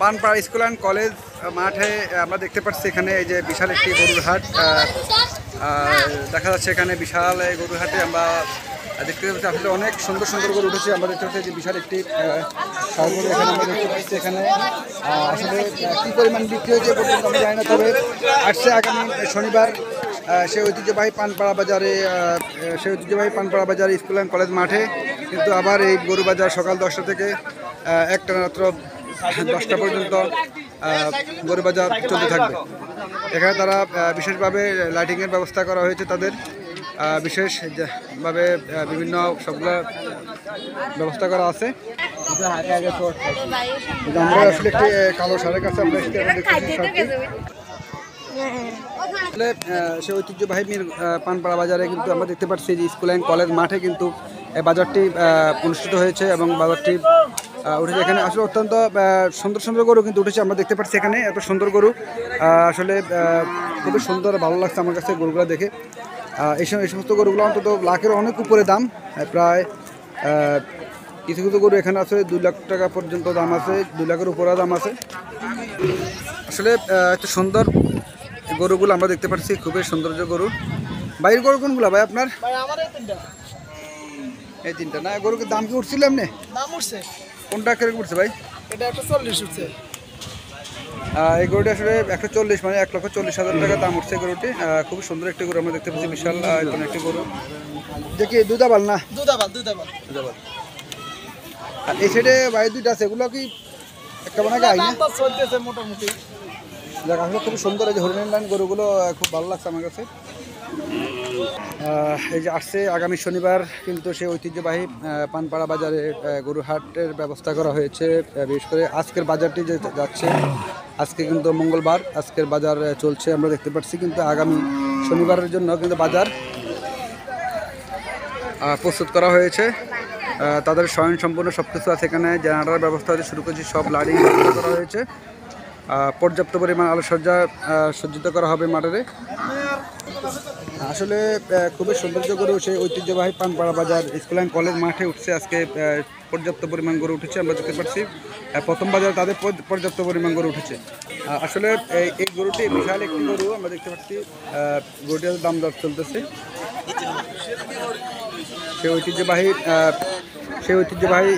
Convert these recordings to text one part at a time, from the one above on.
Panpara school and college মাঠে আমরা দেখতে পাচ্ছি এখানে এই যে বিশাল একটি গরুর হাট দেখা যাচ্ছে। এখানে বিশাল এই গরুর হাটে আমরা দেখতে পাচ্ছি আসলে অনেক সুন্দর সুন্দর গরু উঠেছে। আমরা দেখতে পাচ্ছি যে বিশাল একটি গরু এখানে আমরা দেখতে পাচ্ছি। এখানে আসলে কী পরিমাণ বিক্রি হয়েছে পর্যন্ত আমি জানি না, তবে আসছে আগামী শনিবার সেই ঐতিহ্যবাহী পানপাড়া বাজারে স্কুল অ্যান্ড কলেজ মাঠে কিন্তু আবার এই গরু বাজার সকাল 10টা থেকে একটা রাত্র 10টা পর্যন্ত গরু বাজার চলতে থাকবে। এখানে তারা বিশেষভাবে লাইটিংয়ের ব্যবস্থা করা হয়েছে, তাদের বিশেষভাবে বিভিন্ন সবগুলো ব্যবস্থা করা আছে। আমরা আসলে একটি কালো সারের কাছে আমরা সে ঐতিহ্যবাহী পানপাড়া বাজারে কিন্তু আমরা দেখতে পাচ্ছি যে স্কুল অ্যান্ড কলেজ মাঠে কিন্তু বাজারটি অনুষ্ঠিত হয়েছে এবং বাজারটি উঠেছে। এখানে আসলে অত্যন্ত সুন্দর সুন্দর গরু কিন্তু উঠেছে। আমরা দেখতে পাচ্ছি এখানে এত সুন্দর গরু, আসলে খুবই সুন্দর ভালো লাগছে আমার কাছে গরুগুলো দেখে। এই সমস্ত গরুগুলো অন্তত লাখের অনেক উপরে দাম, প্রায় কিছু কিছু গরু এখানে আছে 2 লাখ টাকা পর্যন্ত দাম আছে, 2 লাখের উপরে দাম আছে। আসলে এত সুন্দর গরুগুলো আমরা দেখতে পাচ্ছি, খুবই সৌন্দর্য গরু। বাইরের গরু কোনগুলো ভাই আপনার? এই তিনটা না? গরুকে দাম কি উঠছিল এমনি? দাম উঠছে। কোনটা কিরকম উঠছে ভাই? এটা 140 উঠছে। এই গরুটি আসলে 140 মানে 1,40,000 টাকা দাম উঠছে গরুটি। খুব সুন্দর একটি গরু আমরা দেখতে পাচ্ছি, বিশাল একটি গরু। দেখি দুধাবাল না? দুধাবাল। আর এই সাইডে বাইরে দুইটা আছে, এগুলো কি একটা মানে গাই না? চলতেছে মোটামুটি। দেখ আসলে খুব সুন্দর এই যে হরিণের লাইন গরুগুলো খুব ভালো লাগছে আমার কাছে। এই যে আসছে আগামী শনিবার কিন্তু সেই ঐতিহ্যবাহী পানপাড়া বাজারে গরু হাটের ব্যবস্থা করা হয়েছে। বিশেষ করে আজকের বাজারটি যে যাচ্ছে, আজকে কিন্তু মঙ্গলবার, আজকের বাজার চলছে আমরা দেখতে পাচ্ছি। কিন্তু আগামী শনিবারের জন্য কিন্তু বাজার প্রস্তুত করা হয়েছে। তাদের স্বয়ংসম্পূর্ণ সব কিছু আছে এখানে, জেনারেটর ব্যবস্থা হতে শুরু করেছি, সব লাইটিং ব্যবস্থা করা হয়েছে। পর্যাপ্ত পরিমাণ আলোকসজ্জা সজ্জিত করা হবে মাঠে। আসলে খুবই সৌন্দর্য গরু সেই ঐতিহ্যবাহী পানপাড়া বাজার স্কুল অ্যান্ড কলেজ মাঠে উঠছে। আজকে পর্যাপ্ত পরিমাণ গরু উঠেছে আমরা দেখতে পাচ্ছি। প্রথম বাজার তাদের পর্যাপ্ত পরিমাণ গরু উঠেছে। আসলে এই গরুটি বিশাল একটি গরু আমরা দেখতে পাচ্ছি। গরুটির দাম দর চলতেছে। সেই ঐতিহ্যবাহী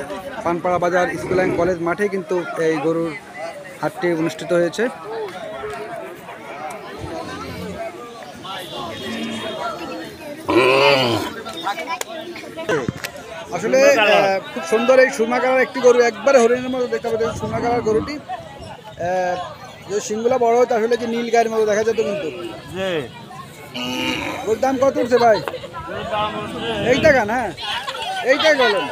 পানপাড়া বাজার স্কুল অ্যান্ড কলেজ মাঠে কিন্তু এই গরুর হাটটি অনুষ্ঠিত হয়েছে। আসলে খুব সুন্দর এই সুরমা কালার একটি গরু, একবারে হরিণের মতো দেখতে পাচ্ছি। সুরমা কালার গরুটি যে সিংগুলা বড় হতো আসলে যে নীল গায়ের মতো দেখা যেত। কিন্তু ওর দাম কত উঠছে ভাই? এই টাকা না, এইটাই বলেন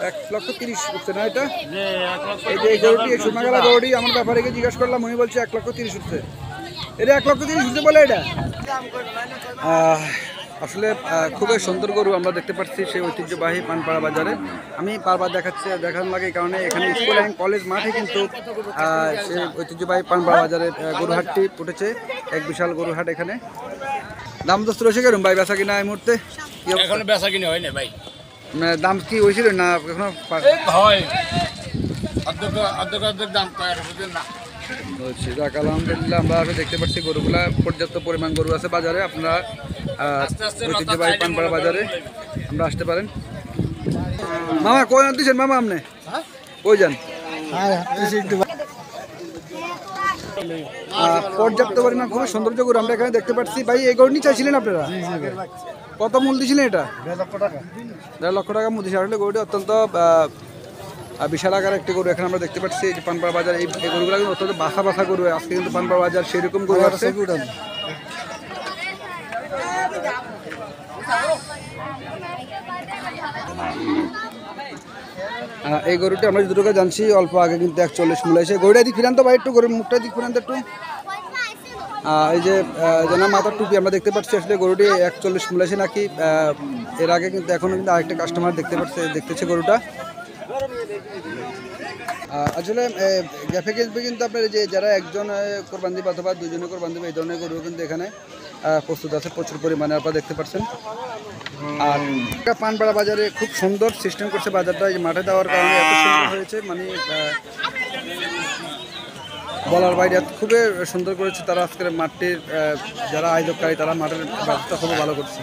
1,30,000 উঠছে না এটা? এই যে গরুটি সুরমা কালার গরুটি আমার ব্যাপারীকে জিজ্ঞাসা করলাম, উনি বলছে 1,30,000 উঠছে। এটা 1,30,000 উঠছে বলে এটা আসলে খুবই সুন্দর গরু আমরা দেখতে পাচ্ছি সেই ঐতিহ্যবাহী পানপাড়া বাজারে। আমি বারবার দেখানো লাগে এই কারণে এখানে স্কুল অ্যান্ড কলেজ মাঠে কিন্তু সেই ঐতিহ্যবাহী পানপাড়া বাজারে গরুহাটটি উঠেছে, এক বিশাল গরুহাট। এখানে দাম দোস্ত রয়েছে কেরম ভাই বেচা কিনা এই মুহূর্তে? এখনো বেচা কিনা হয় না ভাই। দাম কি হয়েছিল না এখনো হয়? অর্ধেক দাম না বলছি। যাক আলহামদুলিল্লাহ, আমরা দেখতে পাচ্ছি গরুগুলা পর্যাপ্ত পরিমাণ গরু আছে বাজারে। আপনারা ঐতিহ্যবাহী পানপাড়া বাজারে আমরা আসতে পারেন। মামা কই আনতেছেন মামা? আপনি কই যান? পর্যাপ্ত পরিমাণ খুবই সৌন্দর্য গরু আমরা এখানে দেখতে পাচ্ছি। ভাই এই গরু নিয়ে চাইছিলেন আপনারা? কত মূল্য দিয়েছিলেন এটা? 1.5 লক্ষ টাকা মূল্য দিয়েছিল। আসলে গরুটি অত্যন্ত বিশাল আকার একটি গরু এখানে আমরা দেখতে পাচ্ছি। এই যে পানপাড়া বাজার এই গরুগুলো কিন্তু অত্যন্ত বাসা গরু। আজকে কিন্তু পানপাড়া বাজার সেরকম গরু আছে। এই গরুটি আমরা যতটুকু জানছি অল্প আগে কিন্তু 140 মূল্য এসে। গরুটা দিক ফিরান তো ভাই, একটু গরুর মুখটা দিক ফিরান তো একটু। এই যে যেন মাথার টুপি আমরা দেখতে পাচ্ছি, আসলে গরুটি 140 মূল্য এসে নাকি। এর আগে কিন্তু এখনও কিন্তু আরেকটা কাস্টমার দেখতেছে গরুটা। আসলে গ্যাফে কিন্তু আপনার যে যারা একজন কোরবান দিবে অথবা দুজনে কোরবান দিবে এই ধরনের গরু কিন্তু এখানে প্রস্তুত আছে প্রচুর পরিমাণে, আপনারা দেখতে পাচ্ছেন। আর পানপাড়া বাজারে খুব সুন্দর সিস্টেম করছে বাজারটা, এই মাঠে দেওয়ার কারণে এত সুন্দর হয়েছে, মানে বলার বাইরে খুবই সুন্দর করেছে তারা। আজকের মাঠটির যারা আয়োজককারী তারা মাঠের ব্যবস্থা খুবই ভালো করছে।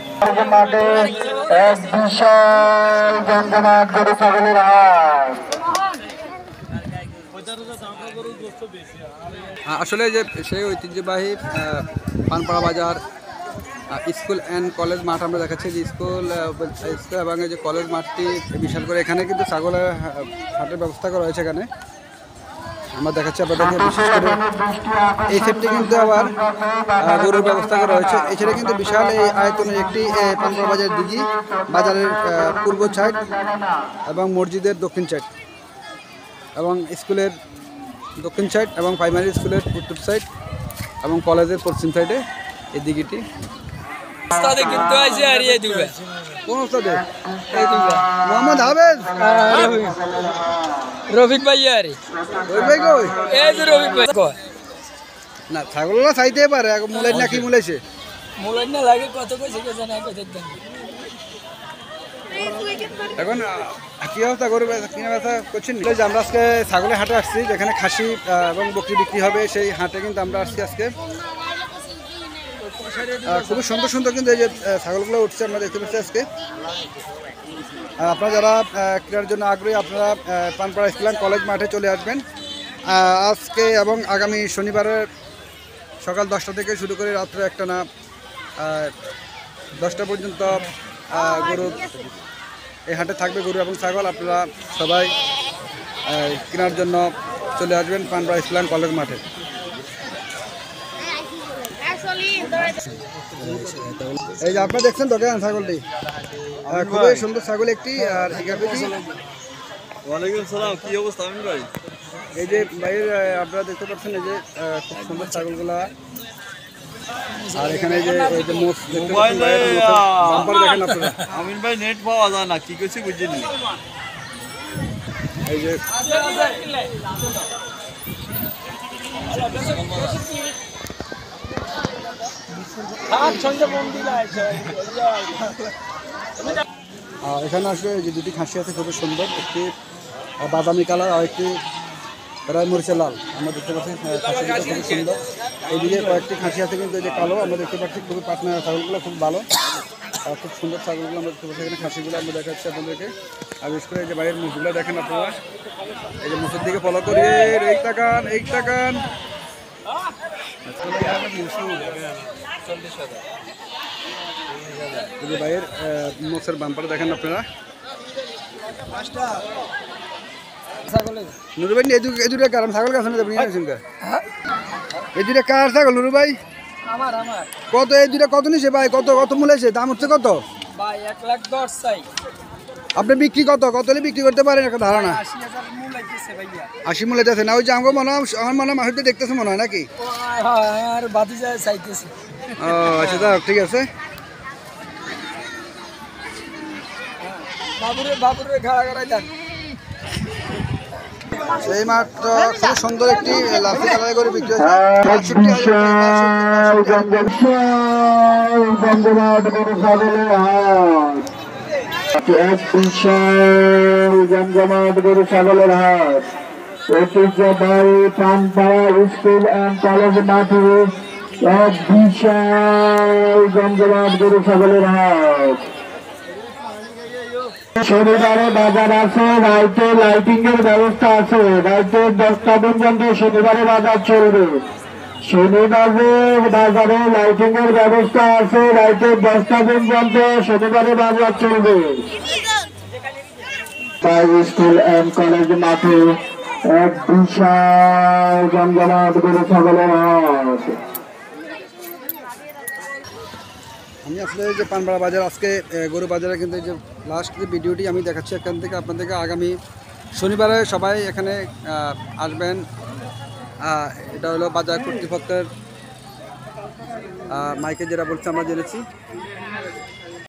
আসলে যে সেই ঐতিহ্যবাহী পানপাড়া বাজার স্কুল অ্যান্ড কলেজ মাঠ আমরা দেখাচ্ছি, যে স্কুল এবং এই যে কলেজ মাঠটি বিশাল করে, এখানে কিন্তু ছাগলের হাটের ব্যবস্থা করা হয়েছে। এখানে আমরা দেখাচ্ছি আপনাদেরকে, বিশেষ করে এই সেটটি কিন্তু আবার গরুর ব্যবস্থা করা হয়েছে। এছাড়া কিন্তু বিশাল এই আয়তনের একটি পানপাড়া বাজার দিঘি, বাজারের পূর্ব সাইড এবং মসজিদের দক্ষিণ সাইড এবং স্কুলের দক্ষিণ সাইড এবং প্রাইমারি স্কুলের উত্তর সাইড এবং কলেজের পশ্চিম সাইডে এই দিঘিটি। কোন ওস্তাদে? মোহাম্মদ হাফেজ, রফিক ভাই আরে ওই ভাই কই? এই যে রফিক ভাই কয় না ছাগলগুলো চাইতে পারে, মুলাই না কি মুলাইছে? মোলাইন না লাগে কত কইছে কে জানা কত দেন। এখন কি অবস্থা গরু কিনা ব্যথা করছেন? যে আমরা আজকে ছাগলের হাটে আসছি, যেখানে খাসি এবং বকরি বিক্রি হবে, সেই হাটে কিন্তু আমরা আসছি আজকে। খুবই সুন্দর সুন্দর কিন্তু এই যে ছাগলগুলো উঠছে আমরা দেখতে পাচ্ছি আজকে। আপনারা যারা ক্রীড়ার জন্য আগ্রহী, আপনারা পানপাড়া স্কুল অ্যান্ড কলেজ মাঠে চলে আসবেন আজকে এবং আগামী শনিবারের সকাল 10টা থেকে শুরু করে রাত্রে একটানা 10টা পর্যন্ত গরু এই হাটে থাকবে, গরু এবং ছাগল। আপনারা সবাই কেনার জন্য চলে আসবেন পানপাড়া স্কুল অ্যান্ড কলেজ মাঠে। এই যে আপনারা দেখছেন দোকান ছাগলটি, খুবই সুন্দর ছাগল একটি। আর ওয়ালাইকুম সালাম, কি অবস্থা আমিন ভাই? এই যে ভাইয়ের আপনারা দেখতে পাচ্ছেন এই যে খুব সুন্দর ছাগলগুলা। আর এখানে যে ওই যে মোষ দেখেন আপনারা, আমিন ভাই নেট পাওয়া যায় না, কি করছি বুঝিনি। এই যে এখানে আসলে যে দুটি খাসি আছে খুবই সুন্দর, একটি বাদামি কালার আর একটি রায় মরিচা লাল। আমরা দেখতে পাচ্ছি খাসিগুলো খুবই সুন্দর। এইদিকে কয়েকটি খাসি আছে কিন্তু এই যে কালো, আমরা দেখতে পাচ্ছি খুবই পাটনা ছাগলগুলো খুব ভালো, খুব সুন্দর ছাগলগুলো আমরা দেখতে পাচ্ছি। এখানে খাসিগুলো আমরা দেখাচ্ছি আপনাদেরকে। আর বিশেষ করে এই যে বাইরের মুখগুলো দেখেন আপনারা, এই যে মুখের দিকে ফলো করি, এই তাকান এই তাকান। এই যে বাইরের মোষের বাম্পার দেখেন আপনারা। নুরু ভাই এই দুটো কার ছাগল গাছ এই দুটো কার ছাগল নুরু ভাই? আমার কত এই দুটো কত নিছে ভাই? কত কত মূল্যছে? দাম হচ্ছে কত ভাই? 1,10,000 চাই। আপনি বিক্রি কত কত হলে বিক্রি করতে পারেন একটা ধারণা? 80,000 মূল আইছে ভাইয়া। 80 মূল্য আছে না? ওই যে আমাকে মনে হয়, আমার মনে হয় মাসুদে দেখতেছে মনে হয় নাকি? আর বাতি যায় চাইতেছে। ও আচ্ছা যাক, ঠিক আছে। বাবুরে খাড়া করাই দেন। এই মাত্র খুব সুন্দর একটি লাসি কালার করে বিক্রি হয়েছে। জমজমাট গরু ছাগলের হাট, ঐতিহ্যবাহী পানপাড়া স্কুল অ্যান্ড কলেজ মাঠে এক বিশাল জমজমাট গরু ছাগলের হাট। শনিবারে বাজার আছে, রাইতে লাইটিং এর ব্যবস্থা আছে, রাইতে 10টা পর্যন্ত শনিবারে বাজার চলবে। শনিবারে বাজারে লাইটিং এর ব্যবস্থা আছে, রাইতে 10টা পর্যন্ত শনিবারে বাজার চলবে। স্কুল অ্যান্ড কলেজ মাঠে এক বিশাল জমজমাট গরু ছাগলের হাট। আমি আসলে যে পানপাড়া বাজার আজকে গরু বাজারে কিন্তু এই যে লাস্ট যে ভিডিওটি আমি দেখাচ্ছি এখান থেকে আপনাদেরকে, আগামী শনিবারে সবাই এখানে আসবেন। এটা হলো বাজার কর্তৃপক্ষের মাইকে যেটা বলছে আমরা জেনেছি।